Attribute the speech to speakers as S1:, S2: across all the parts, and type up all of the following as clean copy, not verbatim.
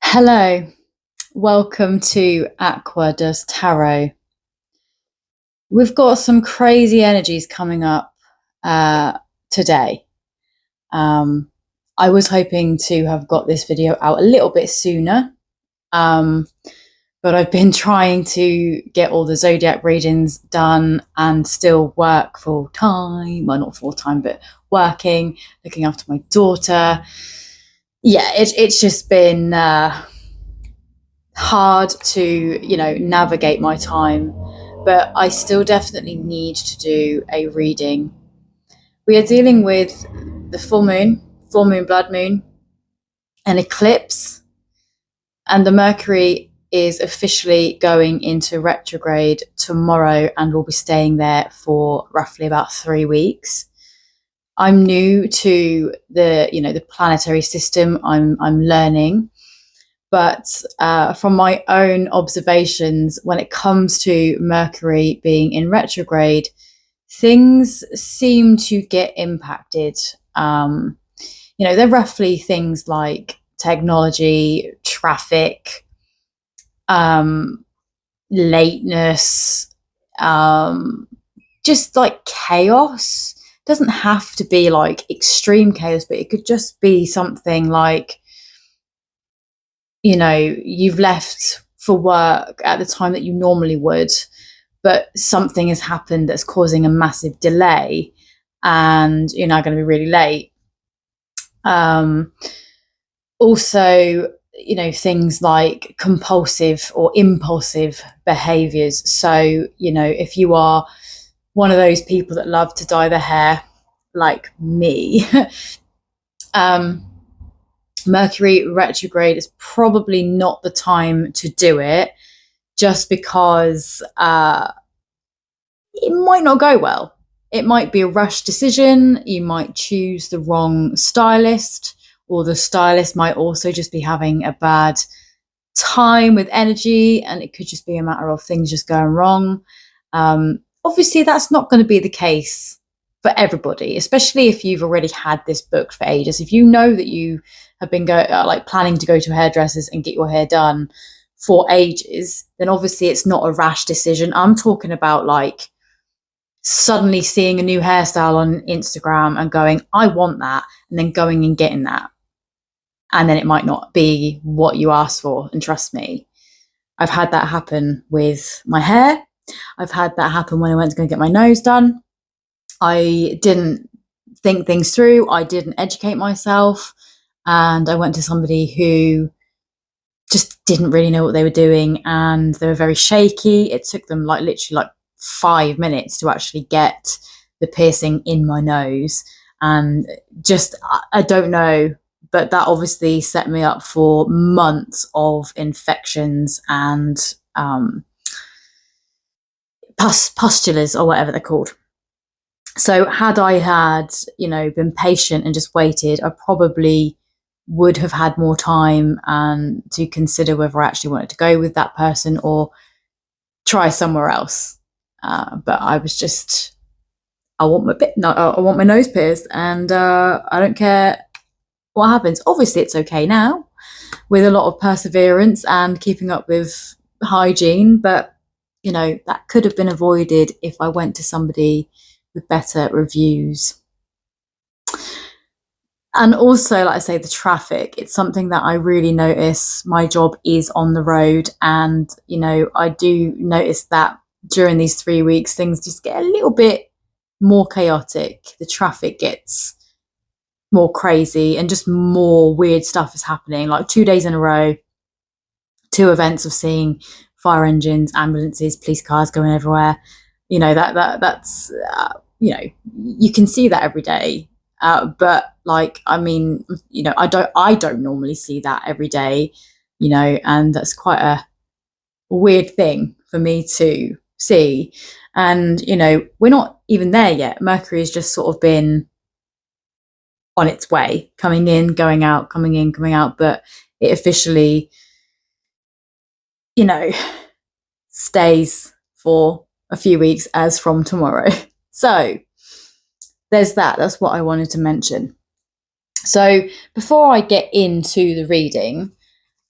S1: Hello, welcome to Aquadoestarot. We've got some crazy energies coming up today. I was hoping to have got this video out a little bit sooner, but I've been trying to get all the zodiac readings done and still work full time. Well, not full time, but working, looking after my daughter. Yeah, it's just been hard to, navigate my time, but I still definitely need to do a reading. We are dealing with the full moon, blood moon, an eclipse, and the Mercury is officially going into retrograde tomorrow and will be staying there for roughly about 3 weeks. I'm new to the planetary system. I'm learning, but from my own observations, when it comes to Mercury being in retrograde, things seem to get impacted. They're roughly things like technology, traffic, lateness, just like chaos. Doesn't have to be like extreme chaos, but it could just be something like, you've left for work at the time that you normally would, but something has happened that's causing a massive delay and you're now going to be really late. Also, things like compulsive or impulsive behaviors. So, if you are one of those people that love to dye their hair like me, Mercury retrograde is probably not the time to do it, just because it might not go well. It might be a rushed decision. You might choose the wrong stylist, or the stylist might also just be having a bad time with energy, and it could just be a matter of things just going wrong. Obviously, that's not going to be the case for everybody, especially if you've already had this booked for ages. If you know that you have been planning to go to hairdressers and get your hair done for ages, then obviously it's not a rash decision. I'm talking about like suddenly seeing a new hairstyle on Instagram and going, I want that, and then going and getting that. And then it might not be what you asked for. And trust me, I've had that happen with my hair. I've had that happen when I went to go get my nose done. I didn't think things through. I didn't educate myself. And I went to somebody who just didn't really know what they were doing. And they were very shaky. It took them literally 5 minutes to actually get the piercing in my nose. And just, I don't know, but that obviously set me up for months of infections and pustulas, or whatever they're called. So had I had, been patient and just waited, I probably would have had more time and to consider whether I actually wanted to go with that person or try somewhere else. But I was just, I want my nose pierced, and I don't care what happens. Obviously, it's okay now with a lot of perseverance and keeping up with hygiene, but that could have been avoided if I went to somebody with better reviews. And also, like I say, the traffic, it's something that I really notice. My job is on the road, and I do notice that during these 3 weeks things just get a little bit more chaotic. The traffic gets more crazy and just more weird stuff is happening. Like 2 days in a row, 2 events of seeing fire engines, ambulances, police cars going everywhere. That's you can see that every day. But I don't normally see that every day, and that's quite a weird thing for me to see. And we're not even there yet. Mercury has just sort of been on its way, coming in, going out, coming in, coming out, but it officially, you know, stays for a few weeks as from tomorrow. So there's that. That's what I wanted to mention. So before I get into the reading,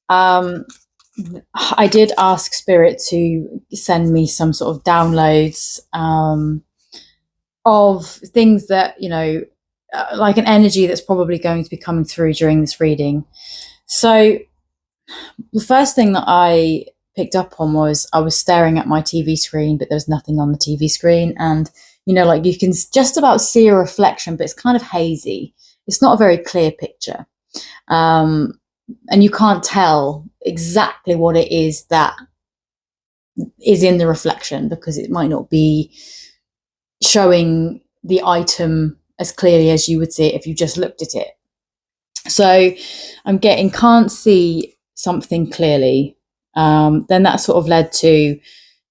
S1: I did ask Spirit to send me some sort of downloads of things that, you know, like an energy that's probably going to be coming through during this reading. So the first thing that I picked up on was I was staring at my TV screen, but there's nothing on the TV screen. And, you know, like you can just about see a reflection, but it's kind of hazy. It's not a very clear picture. And you can't tell exactly what it is that is in the reflection, because it might not be showing the item as clearly as you would see it if you just looked at it. So I'm getting can't see something clearly. Then that sort of led to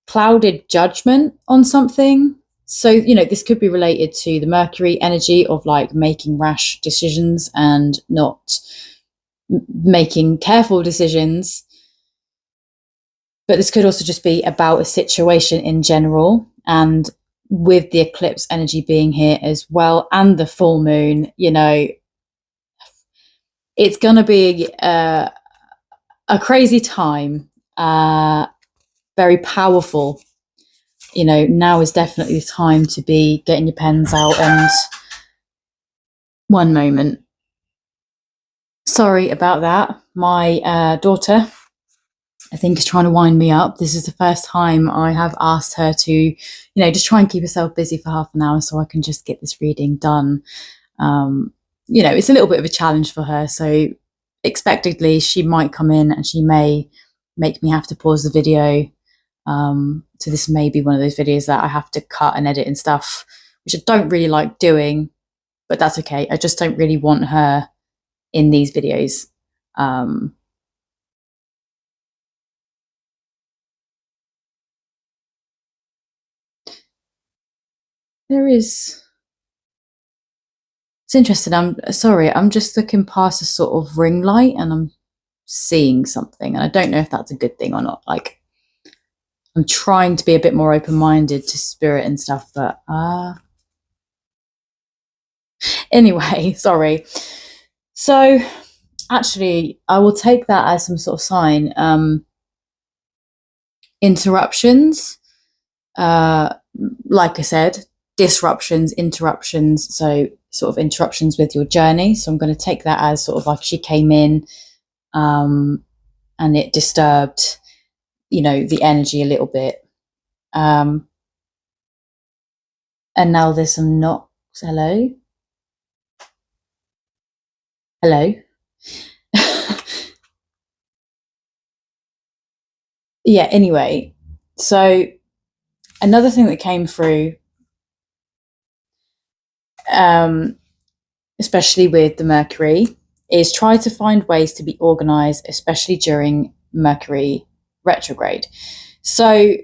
S1: clouded judgment on something. So, you know, this could be related to the Mercury energy of like making rash decisions and not making careful decisions. But this could also just be about a situation in general. And with the eclipse energy being here as well, and the full moon, you know, it's going to be a crazy time, very powerful. You know, now is definitely the time to be getting your pens out. And one moment. Sorry about that. My daughter, I think, is trying to wind me up. This is the first time I have asked her to, you know, just try and keep herself busy for half an hour so I can just get this reading done. You know, it's a little bit of a challenge for her. So expectedly, she might come in and she may make me have to pause the video. So this may be one of those videos that I have to cut and edit and stuff, which I don't really like doing, but that's okay. I just don't really want her in these videos. There is... It's interesting. I'm sorry. I'm just looking past a sort of ring light and I'm seeing something. And I don't know if that's a good thing or not. Like, I'm trying to be a bit more open-minded to spirit and stuff, but anyway, sorry. So actually, I will take that as some sort of sign. Interruptions, like I said, disruptions, interruptions. So sort of interruptions with your journey. So I'm going to take that as sort of like she came in and it disturbed, you know, the energy a little bit. And now there's some knocks. Hello? Hello? Yeah, anyway. So another thing that came through, especially with the Mercury, is try to find ways to be organized, especially during Mercury retrograde. So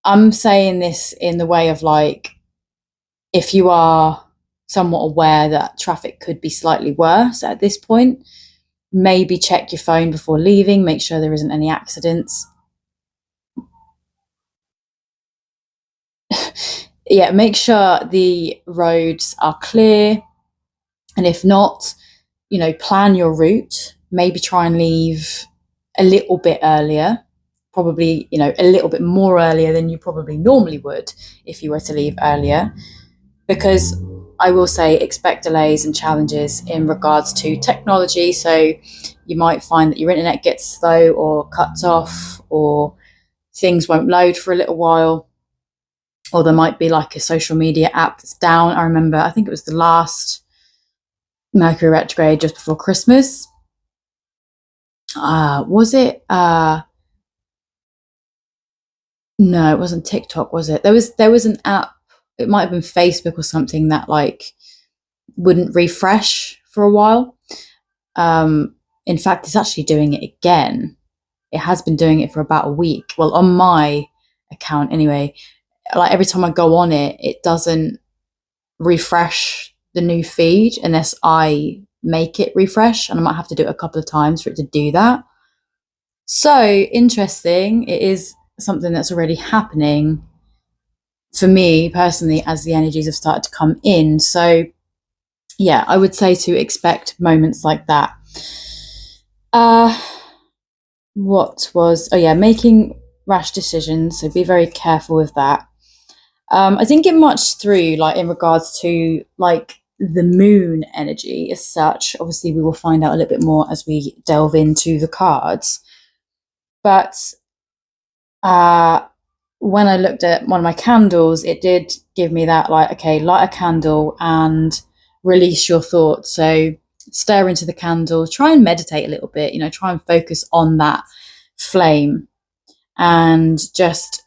S1: I'm saying this in the way of like, if you are somewhat aware that traffic could be slightly worse at this point, maybe check your phone before leaving, make sure there isn't any accidents. Yeah, make sure the roads are clear. And if not, you know, plan your route, maybe try and leave a little bit earlier, probably, you know, a little bit more earlier than you probably normally would if you were to leave earlier. Because I will say, expect delays and challenges in regards to technology. So you might find that your internet gets slow or cuts off, or things won't load for a little while, or there might be like a social media app that's down. I remember, I think it was the last Mercury retrograde just before Christmas. Was it? No, it wasn't TikTok, was it? There was an app. It might have been Facebook or something that like wouldn't refresh for a while. In fact, it's actually doing it again. It has been doing it for about a week. Well, on my account anyway, like every time I go on it, it doesn't refresh the new feed unless I make it refresh, and I might have to do it a couple of times for it to do that. So interesting. It is something that's already happening for me personally as the energies have started to come in. So yeah, I would say to expect moments like that. Making rash decisions, so be very careful with that. I didn't get much through, like, in regards to, like, the moon energy as such. Obviously, we will find out a little bit more as we delve into the cards. But when I looked at one of my candles, it did give me that, like, okay, light a candle and release your thoughts. So stare into the candle, try and meditate a little bit, try and focus on that flame and just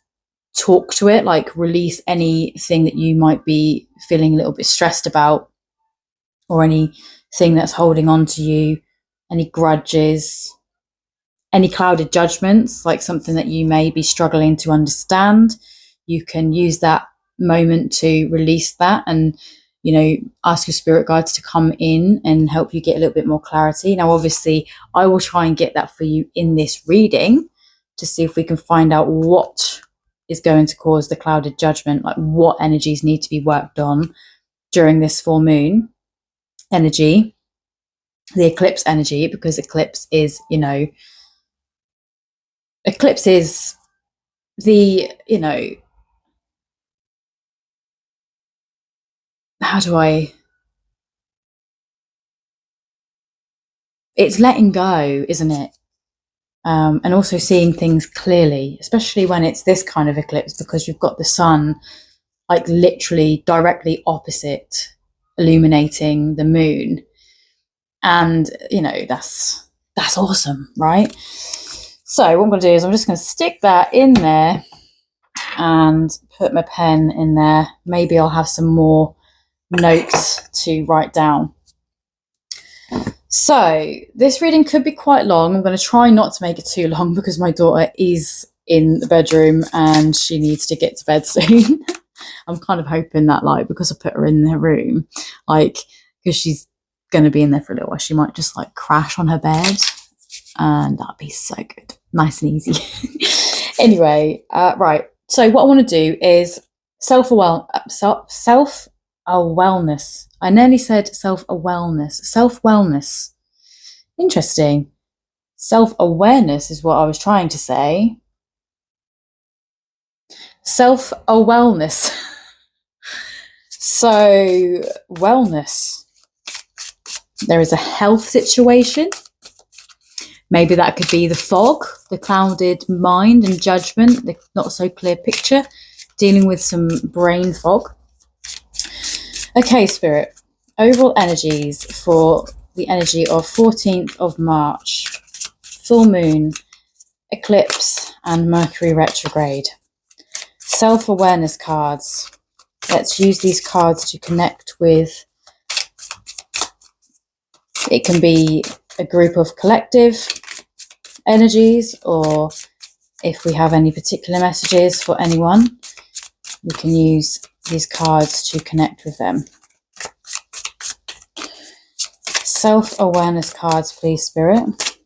S1: talk to it, like release anything that you might be feeling a little bit stressed about, or anything that's holding on to you, any grudges, any clouded judgments, like something that you may be struggling to understand. You can use that moment to release that and, ask your spirit guides to come in and help you get a little bit more clarity. Now, obviously, I will try and get that for you in this reading to see if we can find out what is going to cause the clouded judgment, like what energies need to be worked on during this full moon energy, the eclipse energy, because eclipse is the, it's letting go, isn't it? And also seeing things clearly, especially when it's this kind of eclipse, because you've got the sun like literally directly opposite, illuminating the moon. And, that's awesome, right? So what I'm going to do is I'm just going to stick that in there and put my pen in there. Maybe I'll have some more notes to write down. So this reading could be quite long. I'm going to try not to make it too long because my daughter is in the bedroom and she needs to get to bed soon. I'm kind of hoping that, like, because I put her in her room, like, because she's going to be in there for a little while, she might just like crash on her bed, and that'd be so good, nice and easy. Anyway, right. So what I want to do is self-awareness. I nearly said self-wellness. Interesting. Self-awareness is what I was trying to say. Self-awareness. So, wellness. There is a health situation. Maybe that could be the fog, the clouded mind and judgment, the not so clear picture, dealing with some brain fog. Okay, Spirit. Overall energies for the energy of 14th of March, full moon, eclipse, and Mercury retrograde. Self-awareness cards. Let's use these cards to connect with. It can be a group of collective energies, or if we have any particular messages for anyone, we can use these cards to connect with them. Self-awareness cards, please, Spirit.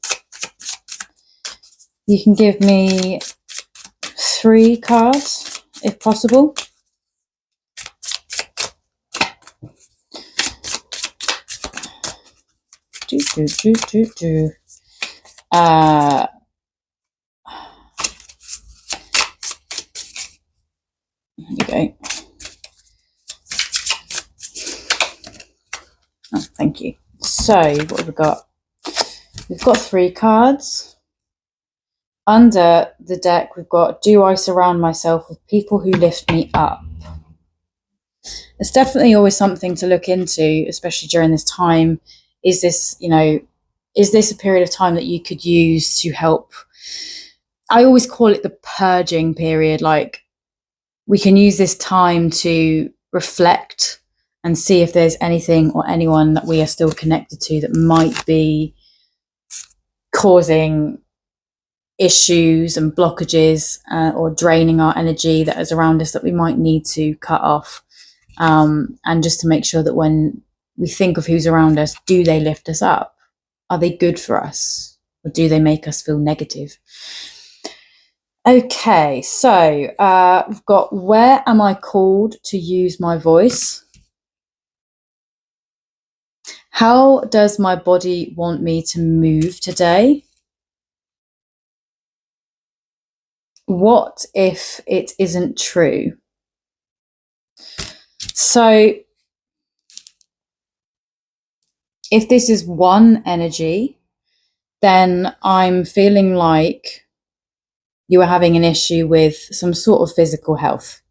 S1: You can give me 3 cards, if possible. Here you go. Oh, thank you. So, what have we got? We've got 3 cards. Under the deck, we've got, do I surround myself with people who lift me up? It's definitely always something to look into, especially during this time. Is this a period of time that you could use to help? I always call it the purging period. Like, we can use this time to reflect and see if there's anything or anyone that we are still connected to that might be causing issues and blockages, or draining our energy that is around us, that we might need to cut off. And just to make sure that when we think of who's around us, do they lift us up? Are they good for us? Or do they make us feel negative? Okay, so we've got, where am I called to use my voice? How does my body want me to move today? What if it isn't true? So if this is one energy, then I'm feeling like you are having an issue with some sort of physical health.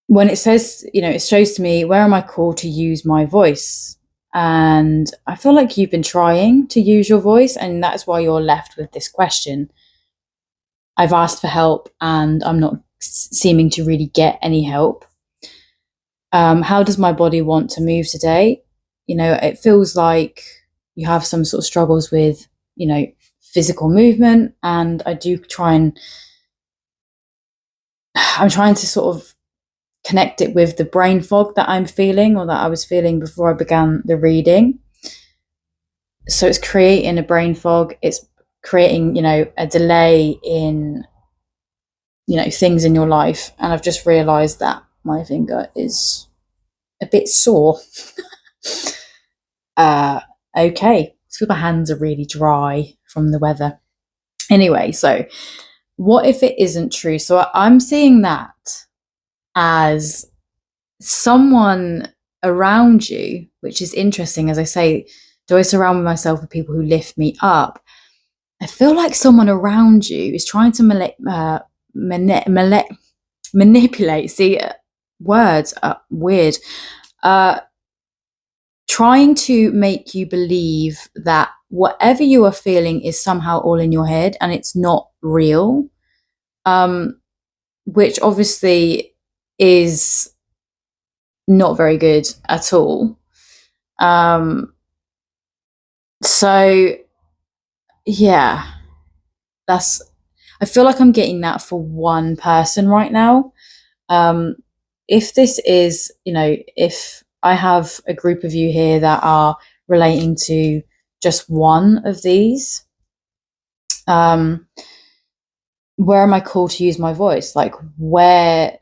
S1: When it says, it shows to me, where am I called to use my voice? And I feel like you've been trying to use your voice, and that's why you're left with this question. I've asked for help and I'm not seeming to really get any help. How does my body want to move today? It feels like you have some sort of struggles with, physical movement, and I'm trying to sort of connect it with the brain fog that I'm feeling, or that I was feeling before I began the reading. So it's creating a brain fog. It's creating, a delay in, things in your life. And I've just realized that my finger is a bit sore. Okay. It's because my hands are really dry from the weather. Anyway, so what if it isn't true? So I'm seeing that as someone around you, which is interesting. As I say, do I surround myself with people who lift me up? I feel like someone around you is trying to manipulate. See, words are weird. Trying to make you believe that whatever you are feeling is somehow all in your head and it's not real, which obviously is not very good at all. So yeah, I feel like I'm getting that for one person right now. If this is, if I have a group of you here that are relating to just one of these, where am I called to use my voice? Like, where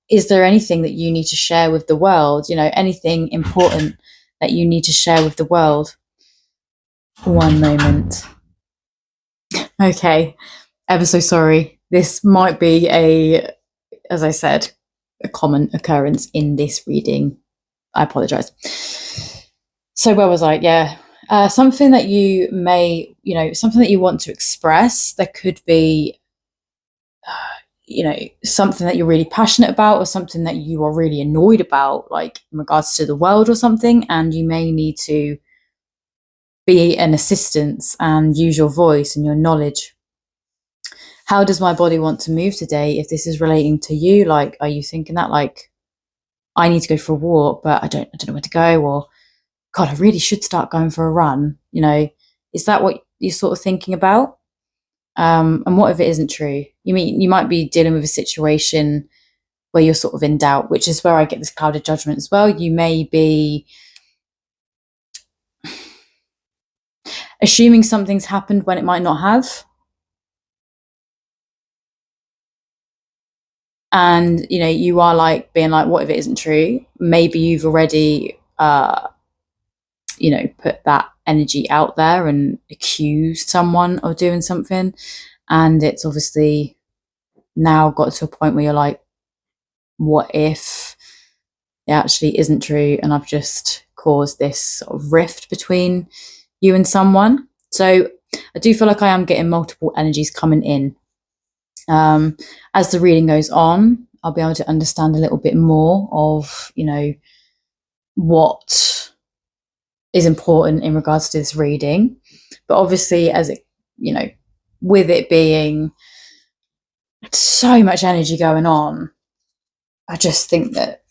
S1: is there anything that you need to share with the world? Anything important that you need to share with the world? One moment. Okay, ever so sorry. This might be as I said, a common occurrence in this reading. I apologize. So where was I? Yeah. Something that you may, something that you want to express. There could be, something that you're really passionate about, or something that you are really annoyed about, like in regards to the world or something, and you may need to be an assistance and use your voice and your knowledge. How does my body want to move today? If this is relating to you, like, are you thinking that, like, I need to go for a walk, but I don't know where to go, or God, I really should start going for a run? Is that what you're sort of thinking about? And what if it isn't true? You might be dealing with a situation where you're sort of in doubt, which is where I get this clouded judgment as well. You may be assuming something's happened when it might not have. And, you are like being like, what if it isn't true? Maybe you've already, put that energy out there and accused someone of doing something. And it's obviously now got to a point where you're like, what if it actually isn't true? And I've just caused this sort of rift between you and someone. So I do feel like I am getting multiple energies coming in. As the reading goes on, I'll be able to understand a little bit more of, what is important in regards to this reading. But obviously, as it, with it being so much energy going on, I just think that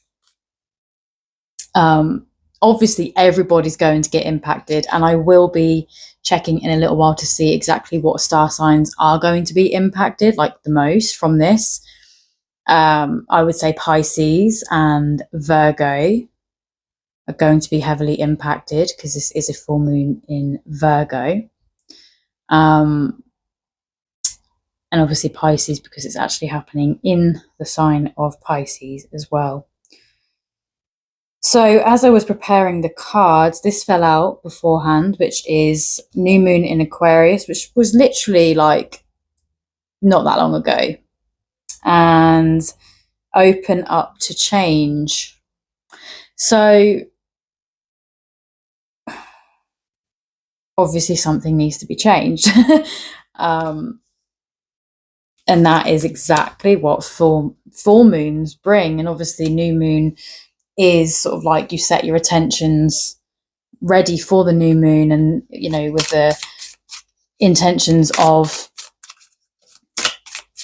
S1: obviously everybody's going to get impacted, and I will be checking in a little while to see exactly what star signs are going to be impacted like the most from this. I would say Pisces and Virgo are going to be heavily impacted because this is a full moon in Virgo. And obviously Pisces, because it's actually happening in the sign of Pisces as well. So as I was preparing the cards, this fell out beforehand, which is new moon in Aquarius, which was literally like not that long ago, and open up to change. So obviously something needs to be changed. And that is exactly what full moons bring. And obviously new moon is sort of like you set your attentions ready for the new moon, and you know, with the intentions of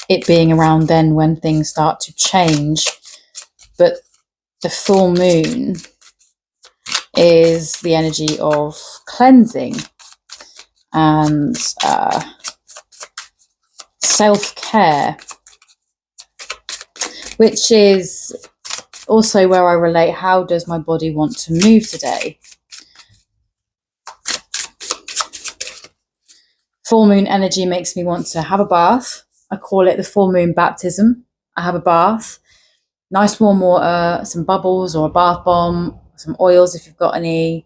S1: it being around then when things start to change. But the full moon is the energy of cleansing and self-care, which is also where I relate, how does my body want to move today? Full moon energy makes me want to have a bath. I call it the full moon baptism. I have a bath, nice warm water, some bubbles or a bath bomb, some oils if you've got any.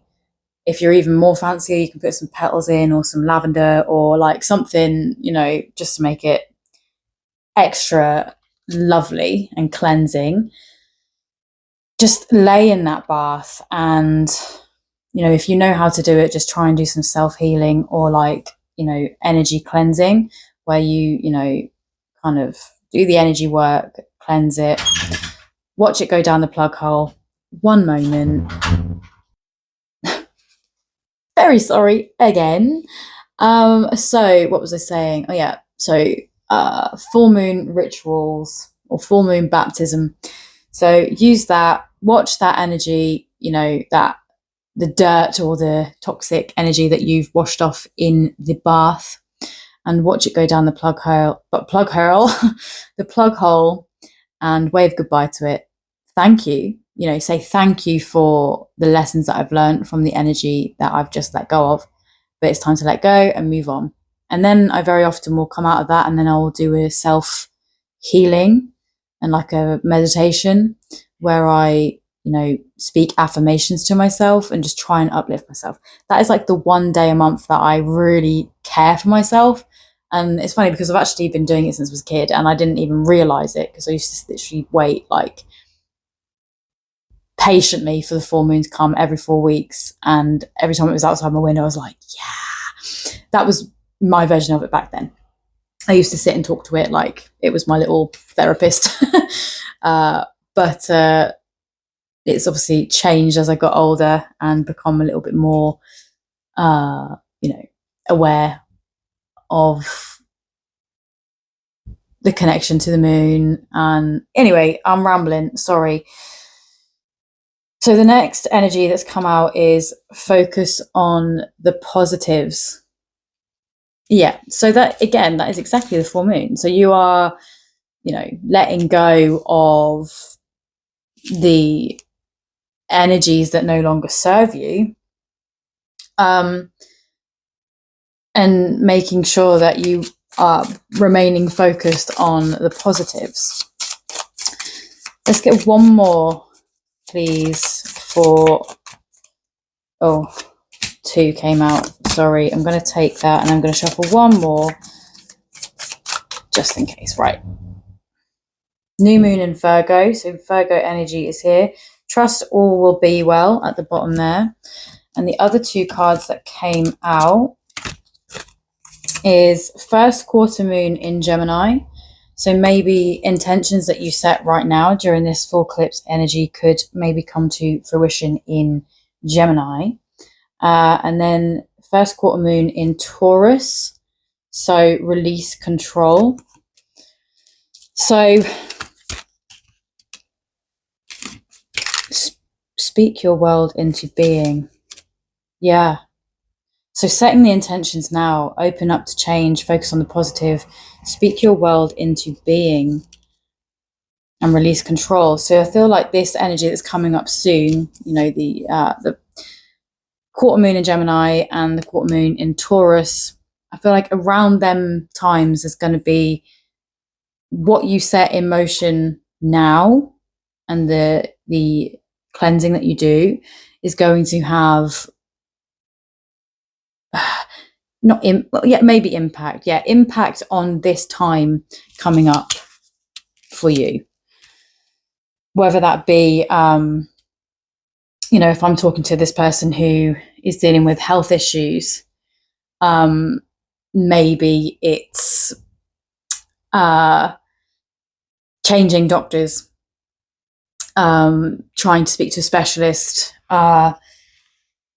S1: If you're even more fancy, you can put some petals in or some lavender or like something, you know, just to make it extra lovely and cleansing. Just lay in that bath, and you know, if you know how to do it, just try and do some self-healing or like, you know, energy cleansing, where you know, kind of do the energy work, cleanse it, watch it go down the plug hole. One moment. Very sorry again. So what was I saying? Oh yeah, so full moon rituals or full moon baptism. So use that, watch that energy, you know, that the dirt or the toxic energy that you've washed off in the bath, and watch it go down the plug hole, the plug hole, and wave goodbye to it. Thank you. You know, say thank you for the lessons that I've learned from the energy that I've just let go of, but it's time to let go and move on. And then I very often will come out of that, and then I'll do a self healing and like a meditation where I, you know, speak affirmations to myself and just try and uplift myself. That is like the one day a month that I really care for myself. And it's funny because I've actually been doing it since I was a kid, and I didn't even realize it because I used to literally wait like patiently for the full moon to come every 4 weeks, and every time it was outside my window I was like, yeah. That was my version of it back then. I used to sit and talk to it like it was my little therapist. But it's obviously changed as I got older and become a little bit more you know, aware of the connection to the moon. And anyway, I'm rambling, sorry. So the next energy that's come out is focus on the positives. Yeah, so that, again, that is exactly the full moon. So you are, you know, letting go of the energies that no longer serve you, and making sure that you are remaining focused on the positives. Let's get one more, please, for, oh, 2 came out. Sorry, I'm going to take that and I'm going to shuffle one more just in case. Right. New moon in Virgo. So Virgo energy is here. Trust all will be well at the bottom there. And the other 2 cards that came out is first quarter moon in Gemini. So maybe intentions that you set right now during this full eclipse energy could maybe come to fruition in Gemini. And then first quarter moon in Taurus. So release control. So speak your world into being. Yeah. So setting the intentions now, open up to change, focus on the positive, speak your world into being. and release control. So I feel like this energy that's coming up soon, you know, the quarter moon in Gemini and the quarter moon in Taurus, I feel like around them times is going to be what you set in motion now, and the cleansing that you do is going to have maybe impact on this time coming up for you, whether that be you know, if I'm talking to this person who is dealing with health issues, maybe it's changing doctors, trying to speak to a specialist,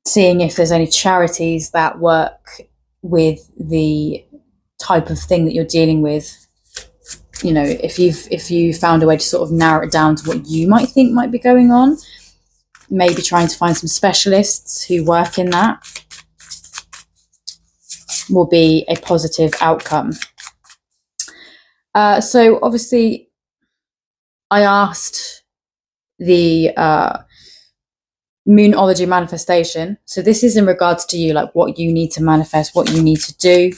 S1: seeing if there's any charities that work with the type of thing that you're dealing with. You know, if you found a way to sort of narrow it down to what you might think might be going on, maybe trying to find some specialists who work in that will be a positive outcome. So obviously I asked the Moonology manifestation. So this is in regards to you, like what you need to manifest, what you need to do.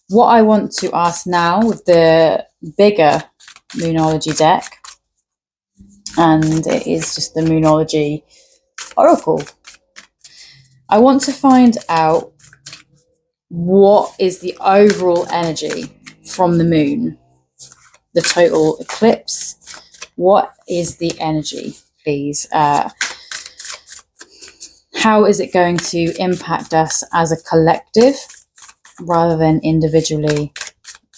S1: What I want to ask now with the bigger Moonology deck, and it is just the Moonology Oracle. I want to find out what is the overall energy from the moon, the total eclipse. What is the energy, please? How is it going to impact us as a collective rather than individually?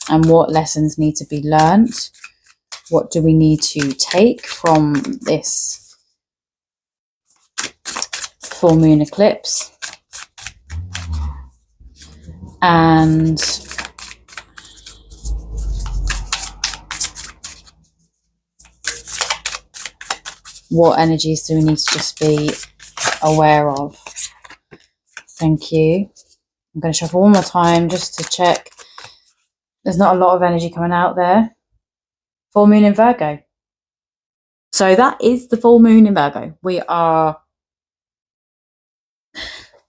S1: And what lessons need to be learned? What do we need to take from this full moon eclipse? And what energies do we need to just be aware of? Thank you. I'm going to shuffle one more time just to check. There's not a lot of energy coming out there. Full moon in Virgo. So that is the full moon in Virgo. We are,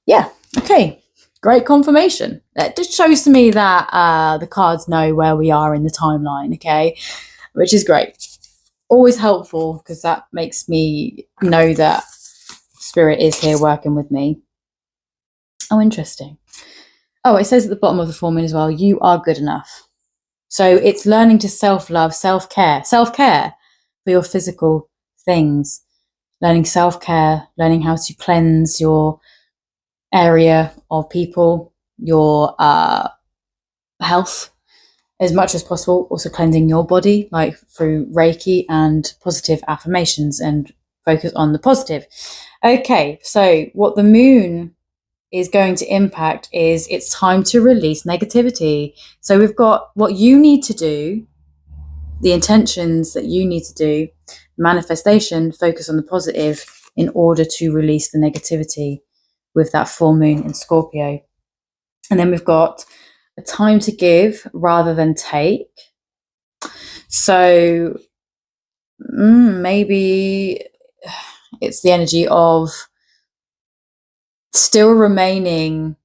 S1: yeah, okay. Great confirmation. That just shows to me that the cards know where we are in the timeline, okay? Which is great. Always helpful, because that makes me know that Spirit is here working with me. Oh, interesting. Oh, it says at the bottom of the full moon as well, you are good enough. So it's learning to self-love, self-care for your physical things, learning self-care, learning how to cleanse your area of people, your health as much as possible, also cleansing your body, like through Reiki and positive affirmations, and focus on the positive. Okay, so what the moon is going to impact is it's time to release negativity. So we've got what you need to do, the intentions that you need to do, manifestation, focus on the positive in order to release the negativity with that full moon in Scorpio. And then we've got a time to give rather than take. So maybe it's the energy of still remaining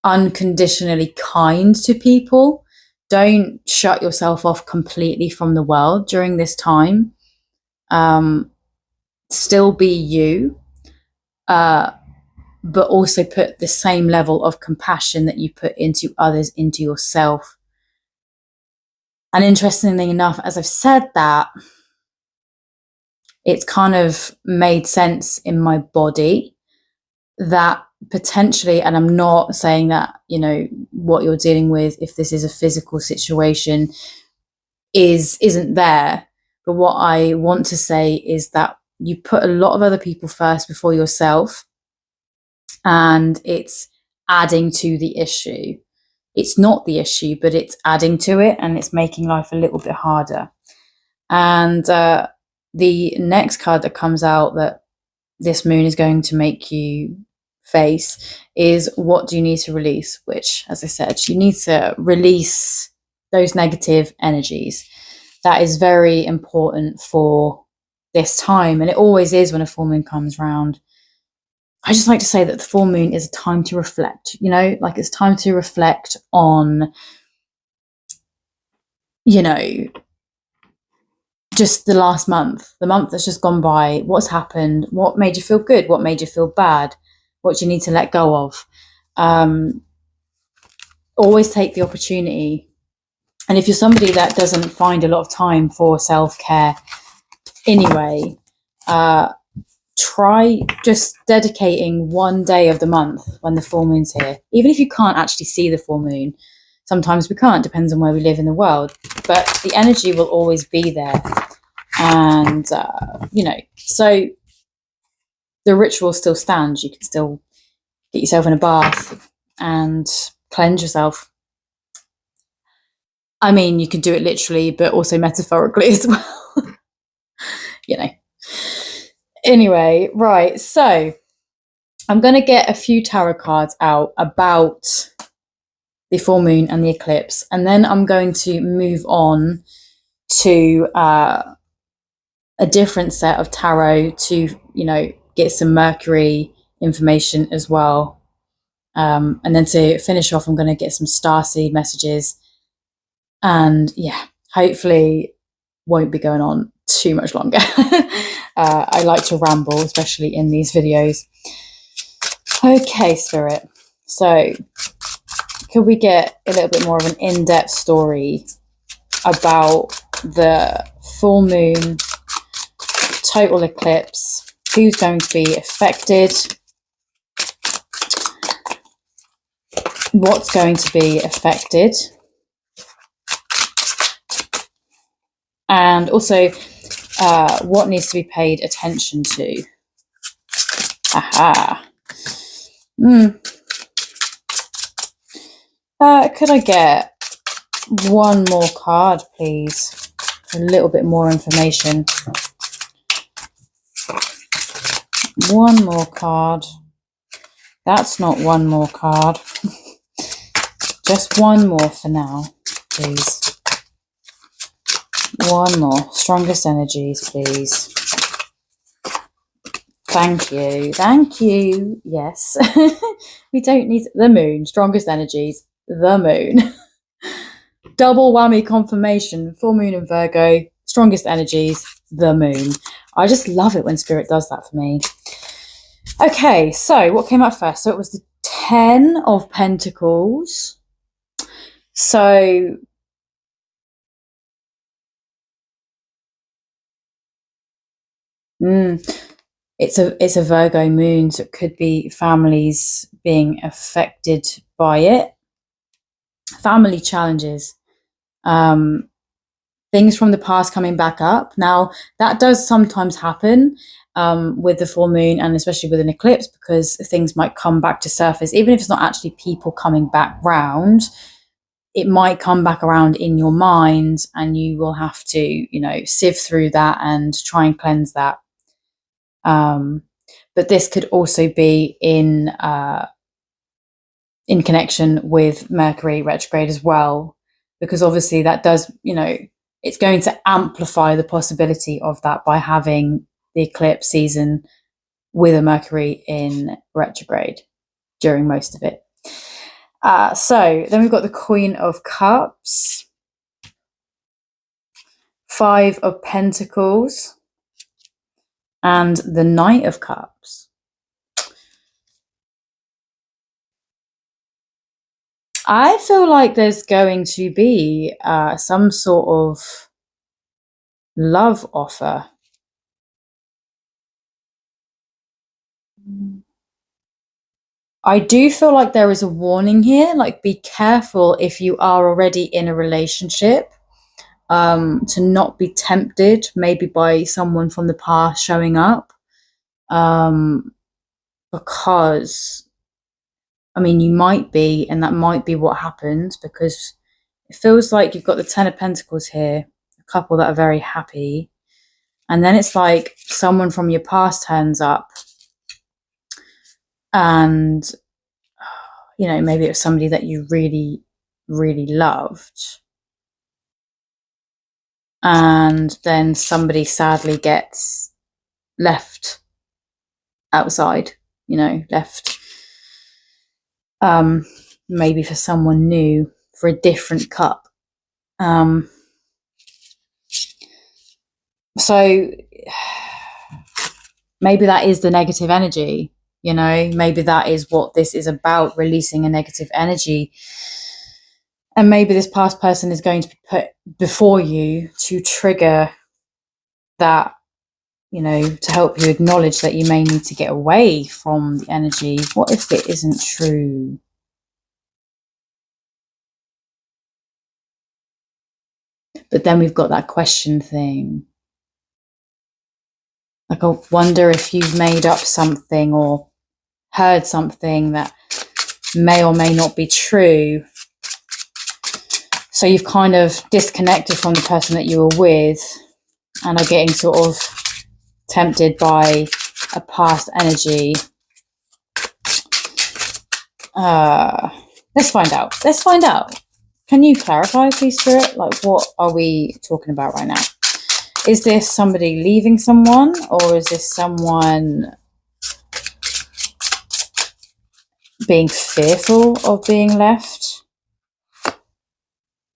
S1: unconditionally kind to people. Don't shut yourself off completely from the world during this time. Still be you, but also put the same level of compassion that you put into others into yourself. And interestingly enough, as I've said that, it's kind of made sense in my body that potentially, and I'm not saying that, you know, what you're dealing with, if this is a physical situation, isn't there. But what I want to say is that you put a lot of other people first before yourself, and it's adding to the issue. It's not the issue, but it's adding to it, and it's making life a little bit harder. And the next card that comes out that this moon is going to make you face is, what do you need to release? Which, as I said, you need to release those negative energies. That is very important for this time, and it always is when a full moon comes round. I just like to say that the full moon is a time to reflect, you know, like it's time to reflect on, you know, just the last month, the month that's just gone by. What's happened? What made you feel good? What made you feel bad? What do you need to let go of? Always take the opportunity. And if you're somebody that doesn't find a lot of time for self-care anyway, try just dedicating one day of the month when the full moon's here. Even if you can't actually see the full moon, sometimes we can't, depends on where we live in the world, but the energy will always be there. And you know, so the ritual still stands. You can still get yourself in a bath and cleanse yourself. I mean, you can do it literally, but also metaphorically as well. You know. Anyway, right, so I'm going to get a few tarot cards out about the full moon and the eclipse, and then I'm going to move on to a different set of tarot to, you know, get some Mercury information as well. And then to finish off, I'm going to get some starseed messages, and yeah, hopefully won't be going on too much longer. I like to ramble, especially in these videos. Okay, Spirit. So could we get a little bit more of an in-depth story about the full moon, total eclipse, who's going to be affected, what's going to be affected, and also what needs to be paid attention to. Aha. Could I get one more card, please? A little bit more information. One more card. That's not one more card. Just one more for now, please. One more. Strongest energies, please. Thank you. Thank you. Yes. We don't need the moon. Strongest energies. The moon. Double whammy confirmation. Full moon in Virgo. Strongest energies. The moon. I just love it when Spirit does that for me. Okay, so what came out first? So it was the 10 of Pentacles. So it's a Virgo moon, so it could be families being affected by it. Family challenges. Things from the past coming back up. Now, that does sometimes happen with the full moon, and especially with an eclipse, because things might come back to surface. Even if it's not actually people coming back round, it might come back around in your mind, and you will have to, you know, sift through that and try and cleanse that. But this could also be in connection with Mercury retrograde as well, because obviously that does, you know, it's going to amplify the possibility of that by having the eclipse season with a Mercury in retrograde during most of it. So then we've got the Queen of Cups, 5 of Pentacles, and the Knight of Cups. I feel like there's going to be some sort of love offer. I do feel like there is a warning here, like be careful if you are already in a relationship, to not be tempted maybe by someone from the past showing up, because I mean, you might be, and that might be what happens, because it feels like you've got the 10 of Pentacles here, a couple that are very happy, and then it's like someone from your past turns up, and, you know, maybe it was somebody that you really, really loved, and then somebody sadly gets left outside, you know, left maybe for someone new, for a different cup. So maybe that is the negative energy, you know, maybe that is what this is about, releasing a negative energy. And maybe this past person is going to be put before you to trigger that, you know, to help you acknowledge that you may need to get away from the energy. What if it isn't true? But then we've got that question thing. Like, I wonder if you've made up something or heard something that may or may not be true. So you've kind of disconnected from the person that you were with and are getting sort of tempted by a past energy. Let's find out. Let's find out. Can you clarify, please, Spirit? Like, what are we talking about right now? Is this somebody leaving someone, or is this someone being fearful of being left?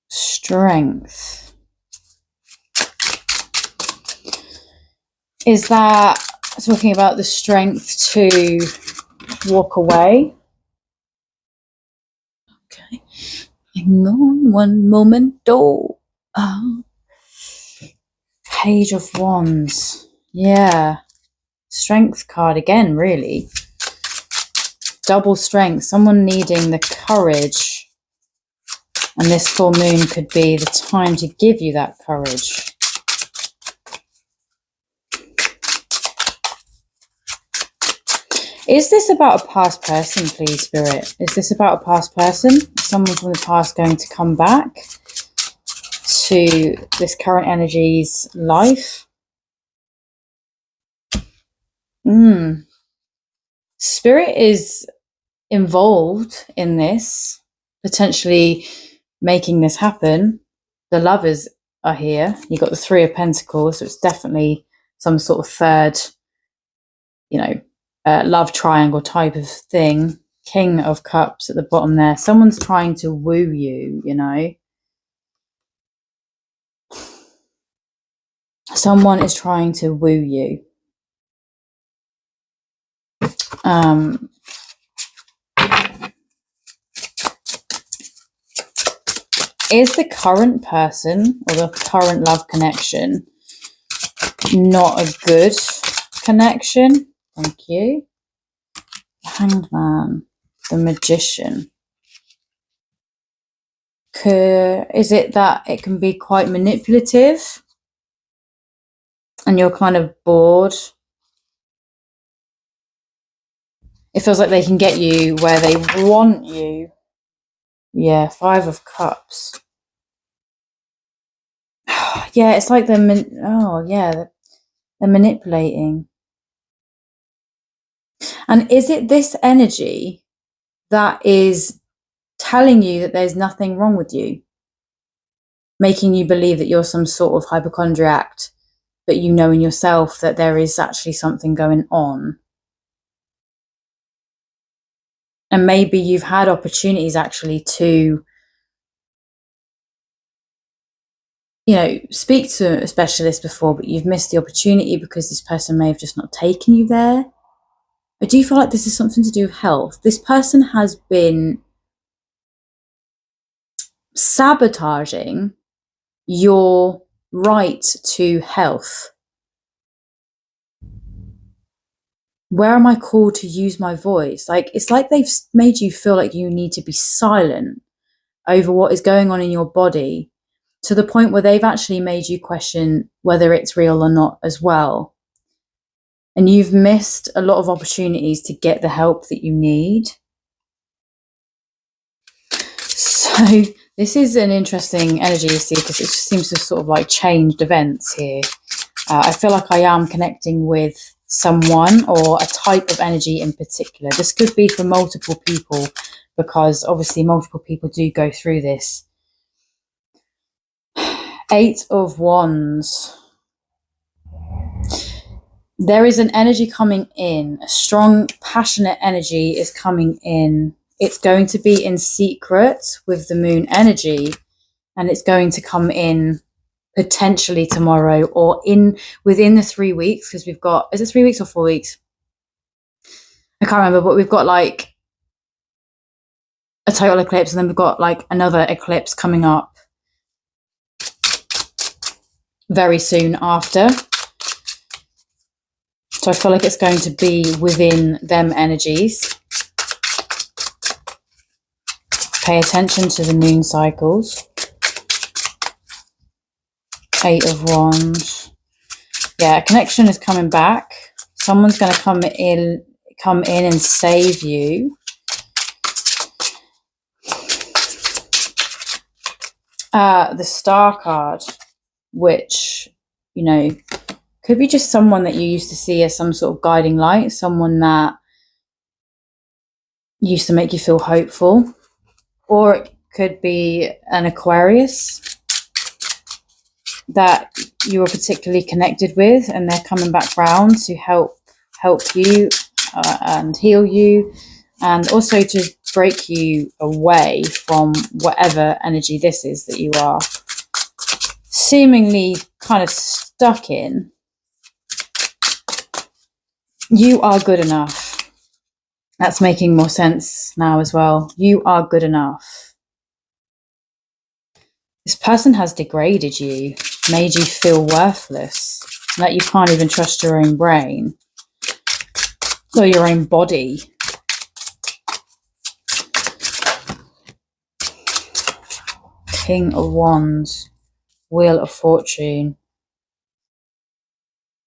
S1: Strength. Is that talking about the strength to walk away? Okay. Hang on one moment. Oh. Page of Wands. Yeah. Strength card again, really. Double strength. Someone needing the courage. And this full moon could be the time to give you that courage. Is this about a past person, please, Spirit? Is this about a past person? Is someone from the past going to come back to this current energy's life? Spirit is involved in this, potentially making this happen. The lovers are here. You've got the Three of Pentacles, so it's definitely some sort of third, you know, love triangle type of thing. King of Cups at the bottom there. Someone's trying to woo you, you know. Someone is trying to woo you. Is the current person or the current love connection not a good connection? Thank you. Hanged Man, the Magician. Is it that it can be quite manipulative and you're kind of bored? It feels like they can get you where they want you. Yeah, Five of Cups. Yeah, it's like they're manipulating. And is it this energy that is telling you that there's nothing wrong with you? Making you believe that you're some sort of hypochondriac, but you know in yourself that there is actually something going on. And maybe you've had opportunities actually to, you know, speak to a specialist before, but you've missed the opportunity because this person may have just not taken you there. I do feel like this is something to do with health. This person has been sabotaging your right to health. Where am I called to use my voice? Like, it's like they've made you feel like you need to be silent over what is going on in your body, to the point where they've actually made you question whether it's real or not as well. And you've missed a lot of opportunities to get the help that you need. So this is an interesting energy, you see, because it just seems to sort of like changed events here. I feel like I am connecting with someone or a type of energy in particular. This could be for multiple people, because obviously multiple people do go through this. 8 of Wands. There is an energy coming in. A strong, passionate energy is coming in. It's going to be in secret with the moon energy, and it's going to come in potentially tomorrow or within the 3 weeks, because we've got, is it 3 weeks or 4 weeks? I can't remember, but we've got like a total eclipse, and then we've got like another eclipse coming up very soon after. So I feel like it's going to be within them energies. Pay attention to the moon cycles. 8 of Wands. Yeah, connection is coming back. Someone's going to come in and save you. The Star card, which, you know, could be just someone that you used to see as some sort of guiding light, someone that used to make you feel hopeful, or it could be an Aquarius that you were particularly connected with, and they're coming back round to help you and heal you, and also to break you away from whatever energy this is that you are seemingly kind of stuck in. You are good enough. That's making more sense now as well. You are good enough. This person has degraded you, made you feel worthless, that you can't even trust your own brain or your own body. King of Wands, Wheel of Fortune.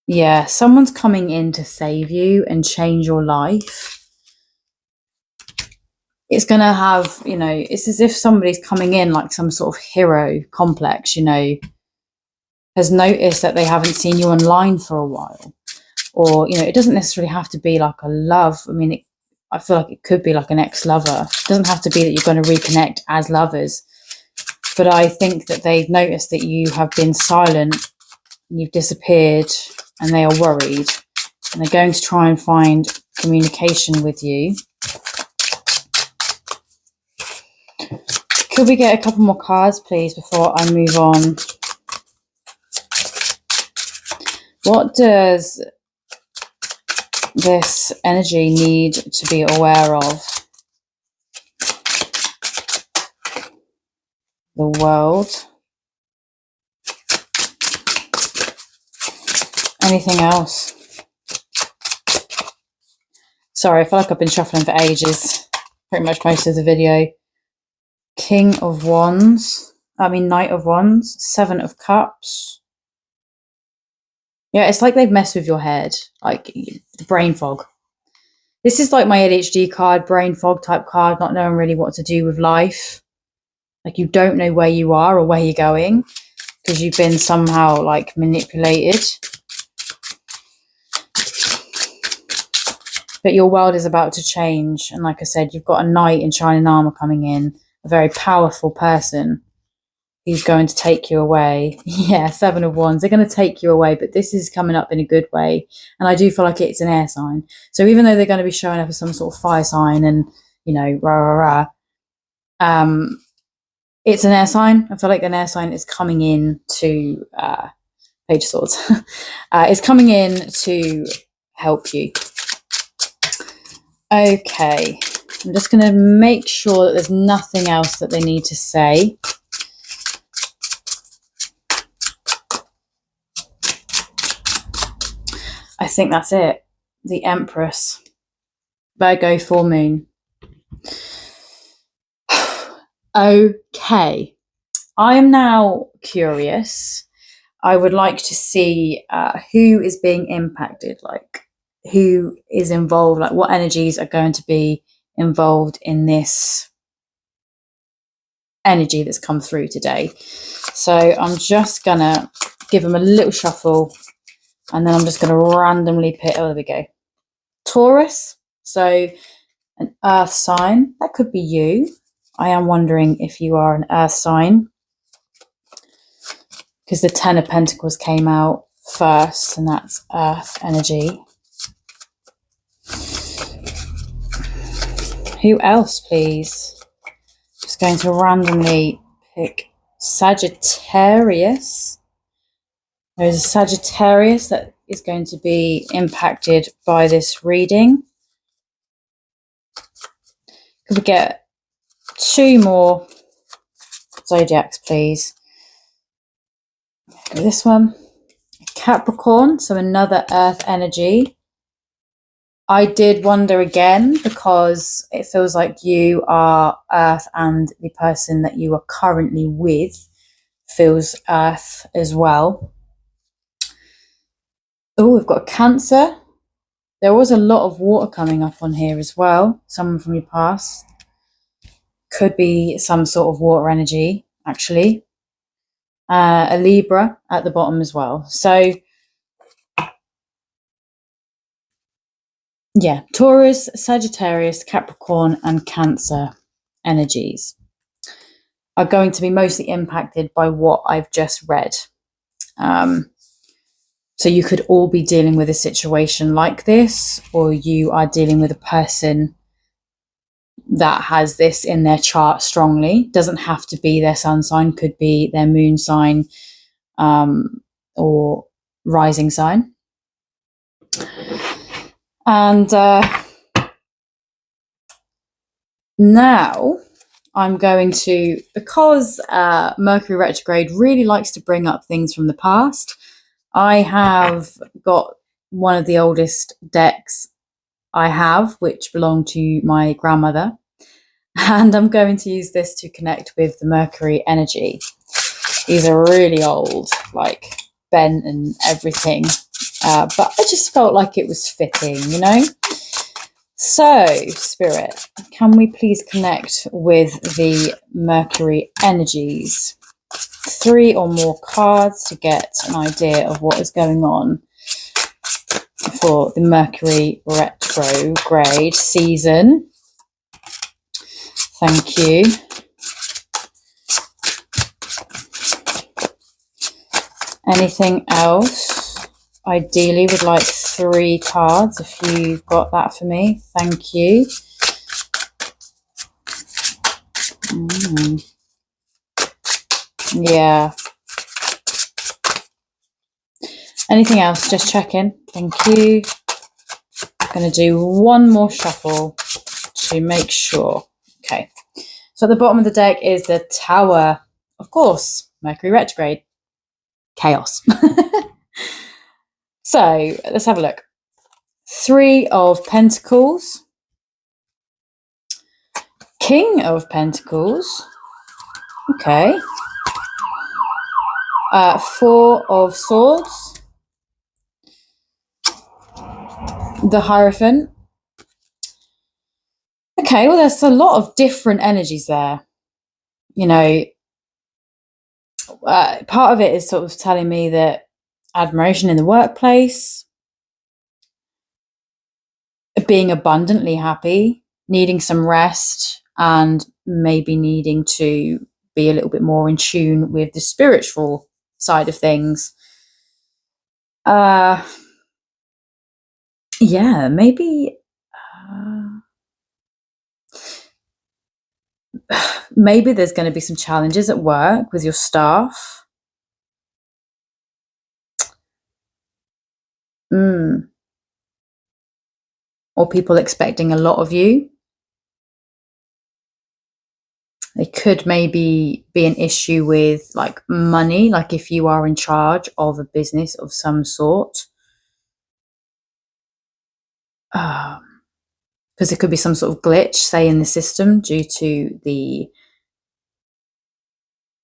S1: Yeah, someone's coming in to save you and change your life. It's going to have, you know, it's as if somebody's coming in like some sort of hero complex, you know, has noticed that they haven't seen you online for a while. Or, you know, it doesn't necessarily have to be like a love. I mean, I feel like it could be like an ex-lover. It doesn't have to be that you're going to reconnect as lovers. But I think that they've noticed that you have been silent, and you've disappeared, and they are worried, and they're going to try and find communication with you. Could we get a couple more cards, please, before I move on? What does this energy need to be aware of? The World. Anything else? Sorry, I feel like I've been shuffling for ages. Pretty much most of the video. King of Wands. Knight of Wands. 7 of Cups. Yeah, it's like they've messed with your head. Like brain fog. This is like my ADHD card, brain fog type card, not knowing really what to do with life. Like you don't know where you are or where you're going because you've been somehow like manipulated. But your world is about to change. And like I said, you've got a knight in shining armor coming in, a very powerful person who's going to take you away. Yeah, 7 of Wands. They're going to take you away, but this is coming up in a good way. And I do feel like it's an air sign. So even though they're going to be showing up as some sort of fire sign and, you know, it's an air sign. I feel like an air sign is coming in to, Page of Swords, is coming in to help you. Okay, I'm just going to make sure that there's nothing else that they need to say. I think that's it. The Empress. Virgo full moon. Okay. I am now curious. I would like to see who is being impacted, like who is involved, like what energies are going to be involved in this energy that's come through today. So I'm just going to give them a little shuffle. And then I'm just going to randomly pick, oh, there we go. Taurus. So an earth sign. That could be you. I am wondering if you are an earth sign. because the Ten of Pentacles came out first, and that's Earth energy. Who else, please? Just going to randomly pick Sagittarius. There's a Sagittarius that is going to be impacted by this reading. Could we get 2 more zodiacs, please? This one, Capricorn, so another earth energy. I did wonder again, because it feels like you are earth and the person that you are currently with feels earth as well. Oh, we've got a Cancer. There was a lot of water coming up on here as well. Someone from your past. Could be some sort of water energy, actually. A Libra at the bottom as well. So, yeah, Taurus, Sagittarius, Capricorn, and Cancer energies are going to be mostly impacted by what I've just read. So you could all be dealing with a situation like this, or you are dealing with a person that has this in their chart strongly. Doesn't have to be their sun sign, could be their moon sign or rising sign. And now I'm going to, because Mercury retrograde really likes to bring up things from the past, I have got one of the oldest decks I have, which belonged to my grandmother. And I'm going to use this to connect with the Mercury energy. These are really old, like bent and everything. But I just felt like it was fitting, you know? So, Spirit, can we please connect with the Mercury energies? 3 or more cards to get an idea of what is going on for the Mercury retrograde season. Thank you. Anything else? Ideally, would like 3 cards if you've got that for me. Thank you. Yeah. Anything else? Just checking. Thank you. I'm going to do one more shuffle to make sure. Okay. So at the bottom of the deck is the Tower. Of course, Mercury retrograde. Chaos. So let's have a look. 3 of Pentacles. King of Pentacles. Okay. 4 of Swords. The Hierophant. Okay, well, there's a lot of different energies there. You know, part of it is sort of telling me that admiration in the workplace, being abundantly happy, needing some rest, and maybe needing to be a little bit more in tune with the spiritual side of things. Yeah, maybe maybe there's going to be some challenges at work with your staff. Or people expecting a lot of you. There could maybe be an issue with like money, like if you are in charge of a business of some sort. Because there could be some sort of glitch, say, in the system due to the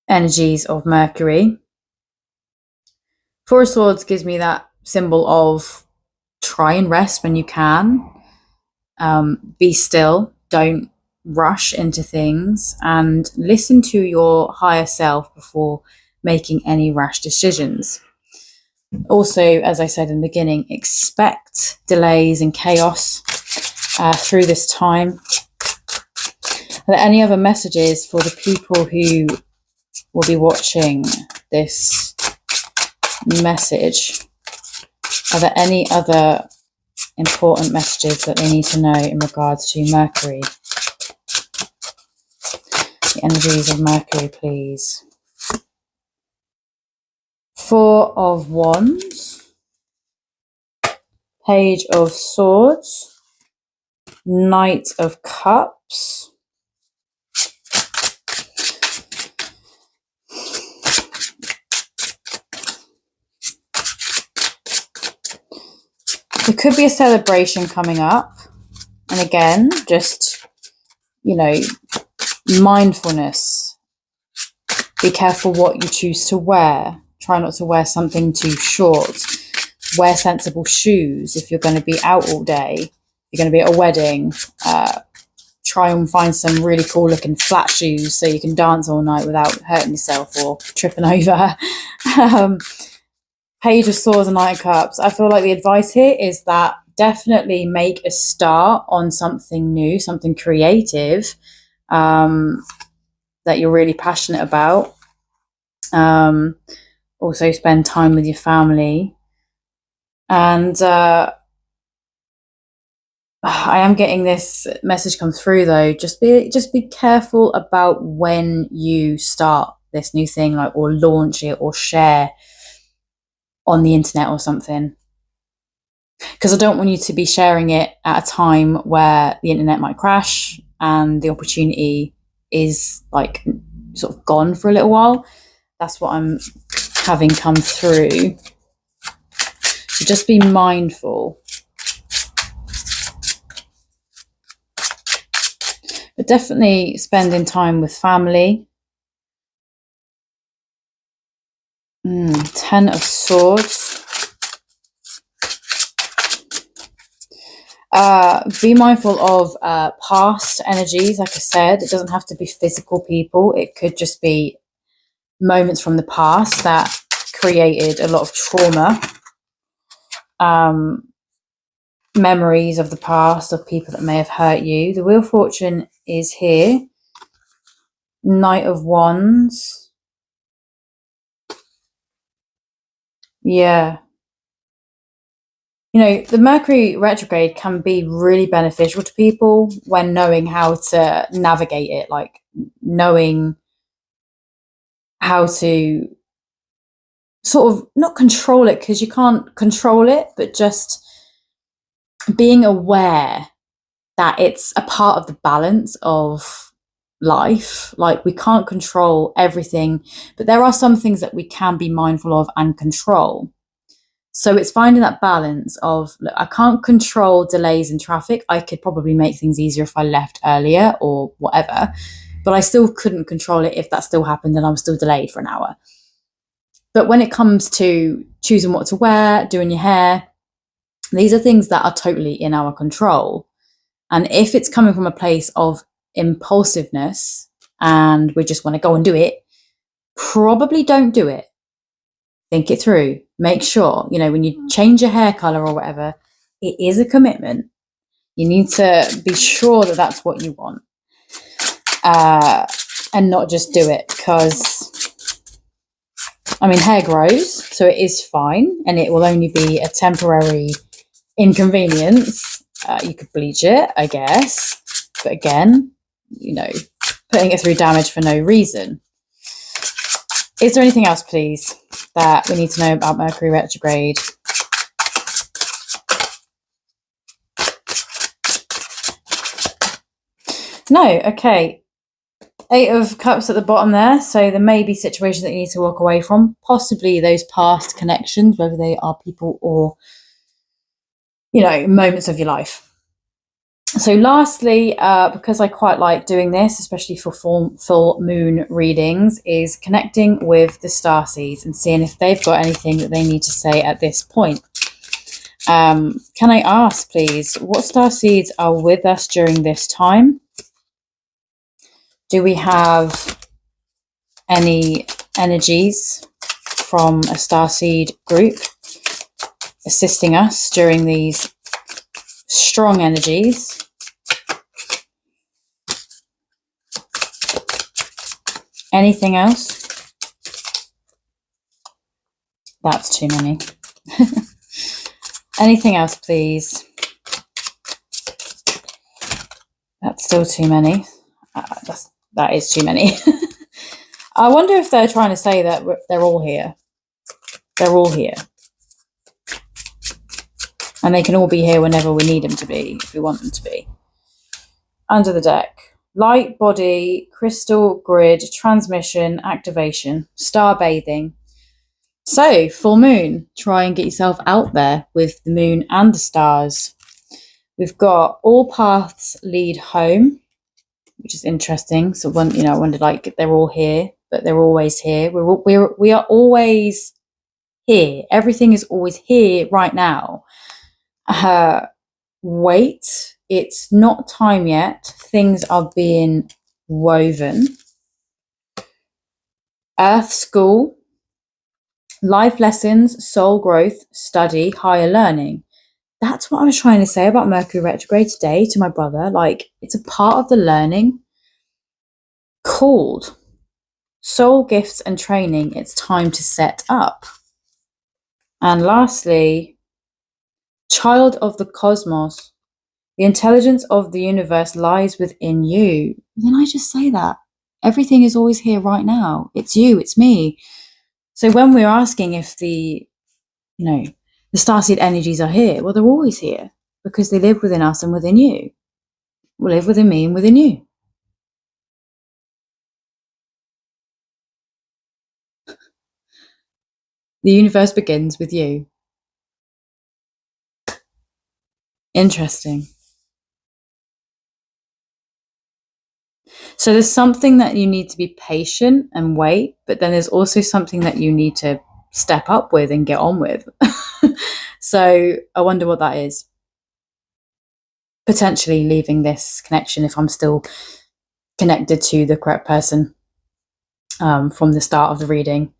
S1: energies of Mercury. 4 of Swords gives me that symbol of try and rest when you can. Be still, don't rush into things, and listen to your higher self before making any rash decisions. Also, as I said in the beginning, expect delays and chaos through this time. Are there any other messages for the people who will be watching this message? Are there any other important messages that they need to know in regards to Mercury? The energies of Mercury, please. Four of Wands, Page of Swords, Knight of Cups, there could be a celebration coming up. And again, just, you know, mindfulness. Be careful what you choose to wear. Try not to wear something too short. Wear sensible shoes if you're going to be out all day. You're going to be at a wedding. Try and find some really cool looking flat shoes so you can dance all night without hurting yourself or tripping over. Page of Swords and Knight of Cups. I feel like the advice here is that definitely make a start on something new, something creative that you're really passionate about. Also spend time with your family. And I am getting this message come through though. Just be careful about when you start this new thing, like, or launch it or share on the internet or something. Because I don't want you to be sharing it at a time where the internet might crash and the opportunity is like sort of gone for a little while. That's what I'm having come through. So just be mindful. But definitely spending time with family. 10 of Swords. Be mindful of past energies. Like I said, it doesn't have to be physical people. It could just be moments from the past that created a lot of trauma. Memories of the past, of people that may have hurt you. The Wheel of Fortune is here. Knight of Wands. Yeah. You know, the Mercury retrograde can be really beneficial to people when knowing how to navigate it, like knowing how to sort of not control it, because you can't control it, but just being aware that it's a part of the balance of life. Like, we can't control everything, but there are some things that we can be mindful of and control. So it's finding that balance of, look, I can't control delays in traffic. I could probably make things easier if I left earlier or whatever, but I still couldn't control it if that still happened and I was still delayed for an hour. But when it comes to choosing what to wear, doing your hair, these are things that are totally in our control. And if it's coming from a place of impulsiveness and we just want to go and do it, probably don't do it. Think it through. Make sure, you know, when you change your hair color or whatever, it is a commitment. You need to be sure that that's what you want, and not just do it because, I mean, hair grows, so it is fine, and it will only be a temporary inconvenience. You could bleach it, I guess, but again, you know, putting it through damage for no reason. Is there anything else, please, that we need to know about Mercury retrograde? No, okay. 8 of Cups at the bottom there. So there may be situations that you need to walk away from, possibly those past connections, whether they are people or, you know, moments of your life. So lastly, because I quite like doing this, especially for full moon readings, is connecting with the starseeds and seeing if they've got anything that they need to say at this point. Can I ask, please, what starseeds are with us during this time? Do we have any energies from a starseed group assisting us during these strong energies? Anything else That's too many. Anything else, please? That's still too many. That is too many. I wonder if they're trying to say that they're all here. They're all here. And they can all be here whenever we need them to be, if we want them to be. Under the deck. Light, body, crystal, grid, transmission, activation, star bathing. So, full moon. Try and get yourself out there with the moon and the stars. We've got all paths lead home, which is interesting. So, I wondered, like, they're all here, but they're always here. We are always here. Everything is always here right now. Wait, it's not time yet. Things are being woven. Earth School, life lessons, soul growth, study, higher learning. That's what I was trying to say about Mercury retrograde today to my brother. Like, it's a part of the learning. Called soul gifts and training. It's time to set up. And lastly, child of the cosmos. The intelligence of the universe lies within you. Didn't I just say that? Everything is always here right now. It's you, it's me. So when we're asking if the starseed energies are here, well, they're always here because they live within us and within you. Will live within me and within you. The universe begins with you. Interesting. So there's something that you need to be patient and wait, but then there's also something that you need to step up with and get on with. So I wonder what that is. Potentially leaving this connection if I'm still connected to the correct person from the start of the reading.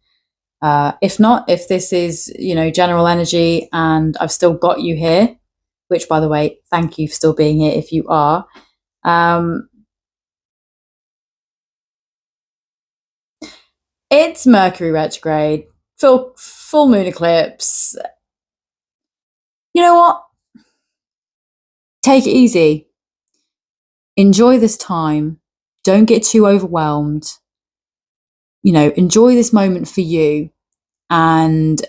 S1: If not, if this is, general energy and I've still got you here, which, by the way, thank you for still being here if you are. It's Mercury retrograde, full moon eclipse. You know what? Take it easy. Enjoy this time. Don't get too overwhelmed. Enjoy this moment for you. And,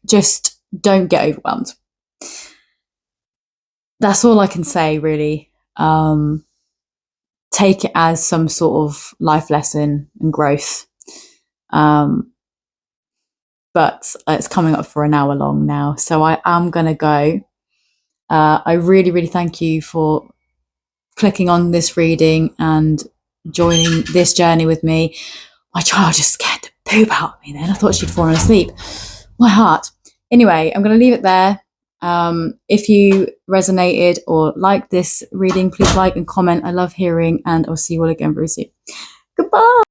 S1: just don't get overwhelmed. That's all I can say, really. Take it as some sort of life lesson and growth. But it's coming up for an hour long now, so I am going to go. I really, really thank you for clicking on this reading and joining this journey with me. My child just scared the poop out of me then. I thought she'd fallen asleep. My heart. Anyway, I'm going to leave it there. If you resonated or liked this reading, please like and comment. I love hearing, and I'll see you all again very soon. Goodbye.